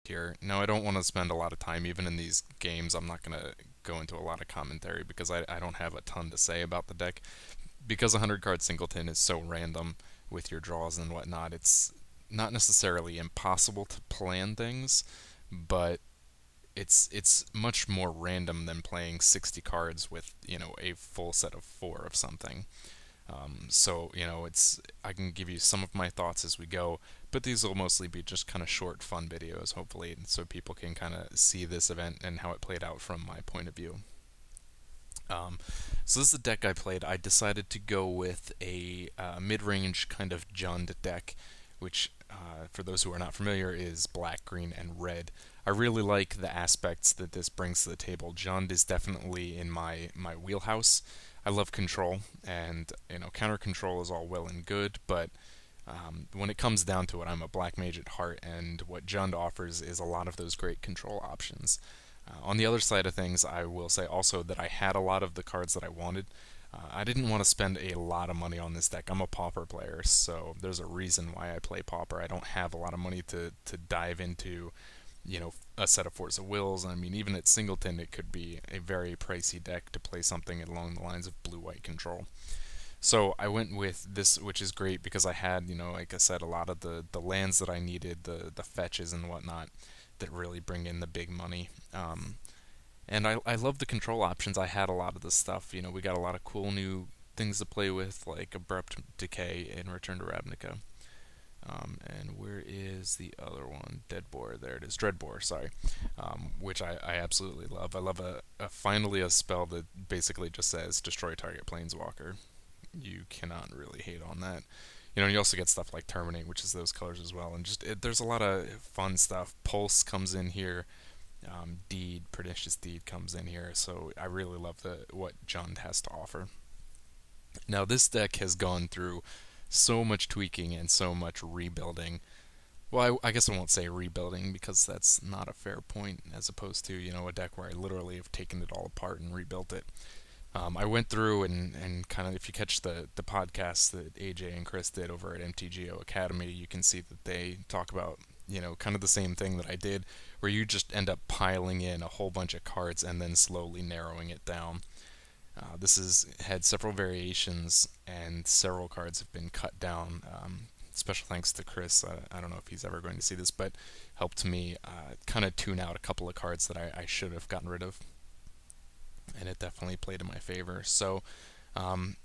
here. Now, I don't want to spend a lot of time, even in these games. I'm not going to go into a lot of commentary because I don't have a ton to say about the deck. Because 100 card singleton is so random with your draws and whatnot, it's not necessarily impossible to plan things, but it's much more random than playing 60 cards with a full set of four of something. So it's I can give you some of my thoughts as we go, but these will mostly be just kind of short, fun videos, hopefully, so people can kind of see this event and how it played out from my point of view. Um, so this is the deck I played. I decided to go with a mid-range kind of Jund deck, which, for those who are not familiar, is black, green, and red. I really like the aspects that this brings to the table. Jund is definitely in my wheelhouse. I love control, and counter control is all well and good, but when it comes down to it, I'm a black mage at heart, and what Jund offers is a lot of those great control options. On the other side of things, I will say also that I had a lot of the cards that I wanted. I didn't want to spend a lot of money on this deck. I'm a Pauper player, so there's a reason why I play Pauper. I don't have a lot of money to dive into, a set of Force of Wills. I mean, even at Singleton, it could be a very pricey deck to play something along the lines of blue-white control. So I went with this, which is great because I had, like I said, a lot of the lands that I needed, the fetches and whatnot, that really bring in the big money. And I love the control options. I had a lot of this stuff. We got a lot of cool new things to play with, like Abrupt Decay and Return to Ravnica. And where is the other one? Deadbore. There it is. Dreadbore, sorry. Which I absolutely love. I love finally a spell that basically just says destroy target planeswalker. You cannot really hate on that. You also get stuff like Terminate, which is those colors as well, and there's a lot of fun stuff. Pulse comes in here, Deed, Pernicious Deed comes in here, so I really love what Jund has to offer. Now this deck has gone through so much tweaking and so much rebuilding. Well, I guess I won't say rebuilding because that's not a fair point, as opposed to a deck where I literally have taken it all apart and rebuilt it. I went through and kind of, if you catch the podcast that AJ and Chris did over at MTGO Academy, you can see that they talk about, kind of the same thing that I did, where you just end up piling in a whole bunch of cards and then slowly narrowing it down. This has had several variations, and several cards have been cut down. Special thanks to Chris. I don't know if he's ever going to see this, but helped me kind of tune out a couple of cards that I should have gotten rid of, and it definitely played in my favor. So, um,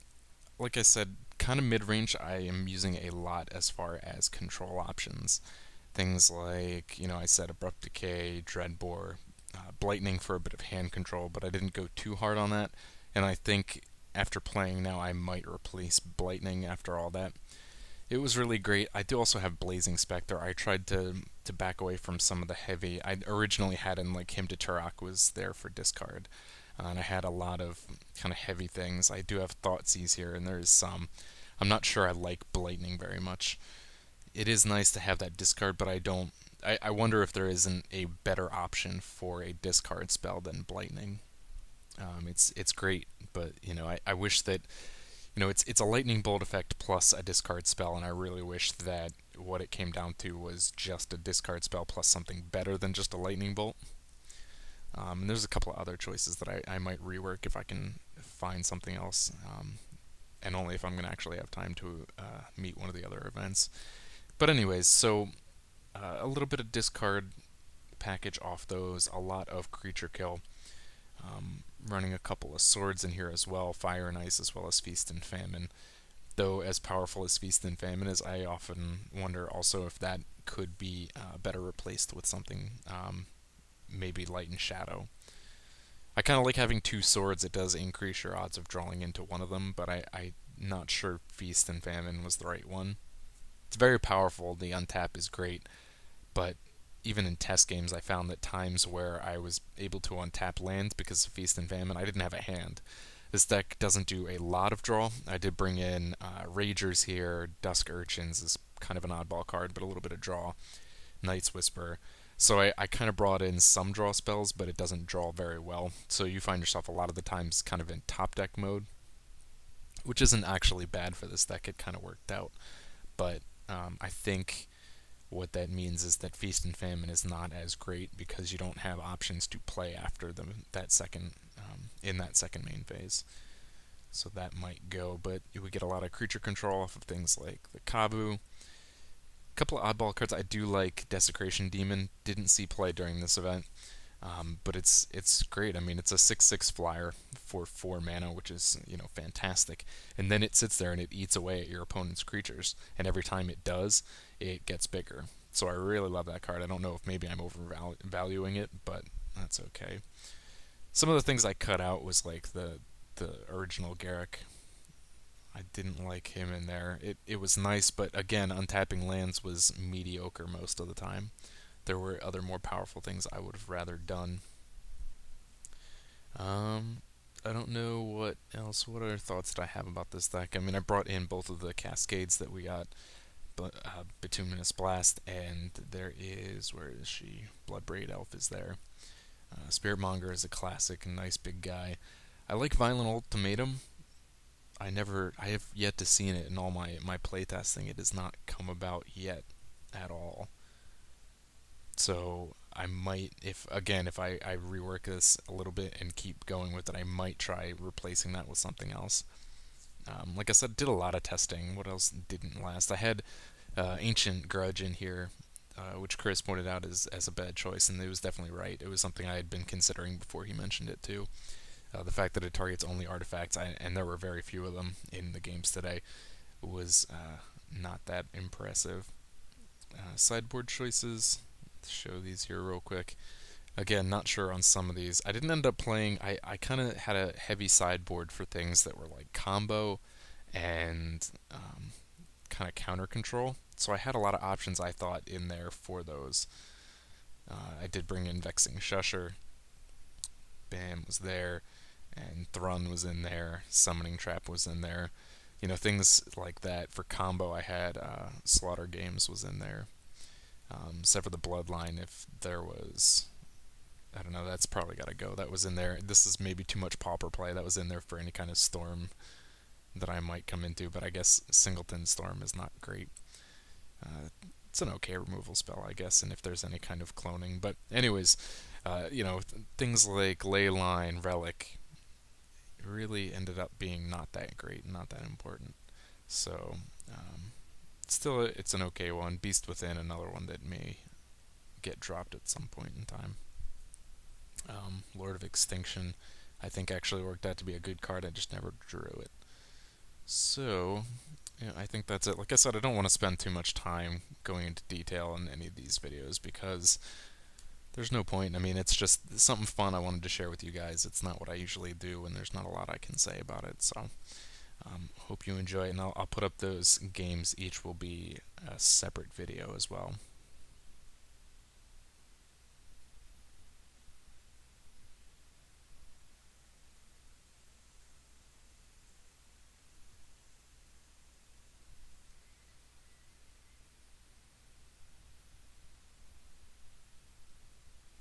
like I said, kind of mid range, I am using a lot as far as control options. Things like, I said Abrupt Decay, Dreadbore, Blightning for a bit of hand control, but I didn't go too hard on that. And I think after playing now, I might replace Blightning after all that. It was really great. I do also have Blazing Spectre. I tried to back away from some of the heavy. I originally had in like Hymn to Turok was there for discard, and I had a lot of kind of heavy things. I do have Thoughtseize here, and there's some. I'm not sure I like Blightning very much. It is nice to have that discard, but I don't. I wonder if there isn't a better option for a discard spell than Blightning. It's great, but I wish that it's a lightning bolt effect plus a discard spell, and I really wish that what it came down to was just a discard spell plus something better than just a lightning bolt. And there's a couple of other choices that I might rework if I can find something else, and only if I'm going to actually have time to meet one of the other events. But anyways, so a little bit of discard package off those, a lot of creature kill. Running a couple of swords in here as well, Fire and Ice as well as Feast and Famine. Though as powerful as Feast and Famine is, I often wonder also if that could be better replaced with something, maybe Light and Shadow. I kind of like having two swords. It does increase your odds of drawing into one of them, but I'm not sure Feast and Famine was the right one. It's very powerful. The untap is great, but even in test games, I found that times where I was able to untap lands because of Feast and Famine, I didn't have a hand. This deck doesn't do a lot of draw. I did bring in Ragers here. Dusk Urchins is kind of an oddball card, but a little bit of draw. Night's Whisper. So I kind of brought in some draw spells, but it doesn't draw very well. So you find yourself a lot of the times kind of in top deck mode, which isn't actually bad for this deck. It kind of worked out. But I think what that means is that Feast and Famine is not as great because you don't have options to play after that second in that second main phase. So that might go, but we get a lot of creature control off of things like the Kabu. A couple of oddball cards. I do like Desecration Demon. Didn't see play during this event, but it's great. I mean, it's a 6/6 flyer for 4 mana, which is fantastic. And then it sits there and it eats away at your opponent's creatures, and every time it does, it gets bigger. So I really love that card. I don't know if maybe I'm overvaluing it, but that's okay. Some of the things I cut out was like the original Garruk. I didn't like him in there. It was nice, but again, untapping lands was mediocre most of the time. There were other more powerful things I would have rather done. Um, I don't know what else. What other thoughts did I have about this deck? I mean, I brought in both of the Cascades that we got, but Bituminous Blast, and there is, where is she? Bloodbraid Elf is there. Spiritmonger is a classic, nice big guy. I like Violent Ultimatum. I have yet to see it in all my playtesting. It has not come about yet at all. So I might, if I rework this a little bit and keep going with it, I might try replacing that with something else. Like I said, did a lot of testing. What else didn't last? I had Ancient Grudge in here, which Chris pointed out as a bad choice, and it was definitely right. It was something I had been considering before he mentioned it too. The fact that it targets only artifacts, and there were very few of them in the games today, was not that impressive. Sideboard choices. Let's show these here real quick. Again, not sure on some of these. I didn't end up playing. I kind of had a heavy sideboard for things that were like combo and kind of counter control. So I had a lot of options I thought in there for those. I did bring in Vexing Shusher. Bam was there, and Thrun was in there. Summoning Trap was in there. Things like that. For combo, I had Slaughter Games was in there. Sever the Bloodline, if there was, I don't know, that's probably got to go. That was in there. This is maybe too much Pauper play. That was in there for any kind of storm that I might come into, but I guess Singleton Storm is not great. It's an okay removal spell, I guess, and if there's any kind of cloning. But anyways, things like Leyline, Relic really ended up being not that great, not that important. So, still, it's an okay one. Beast Within, another one that may get dropped at some point in time. Lord of Extinction, I think actually worked out to be a good card. I just never drew it. So, I think that's it. Like I said, I don't want to spend too much time going into detail in any of these videos because there's no point. I mean, it's just something fun I wanted to share with you guys. It's not what I usually do, and there's not a lot I can say about it. So, hope you enjoy it, and I'll put up those games. Each will be a separate video as well.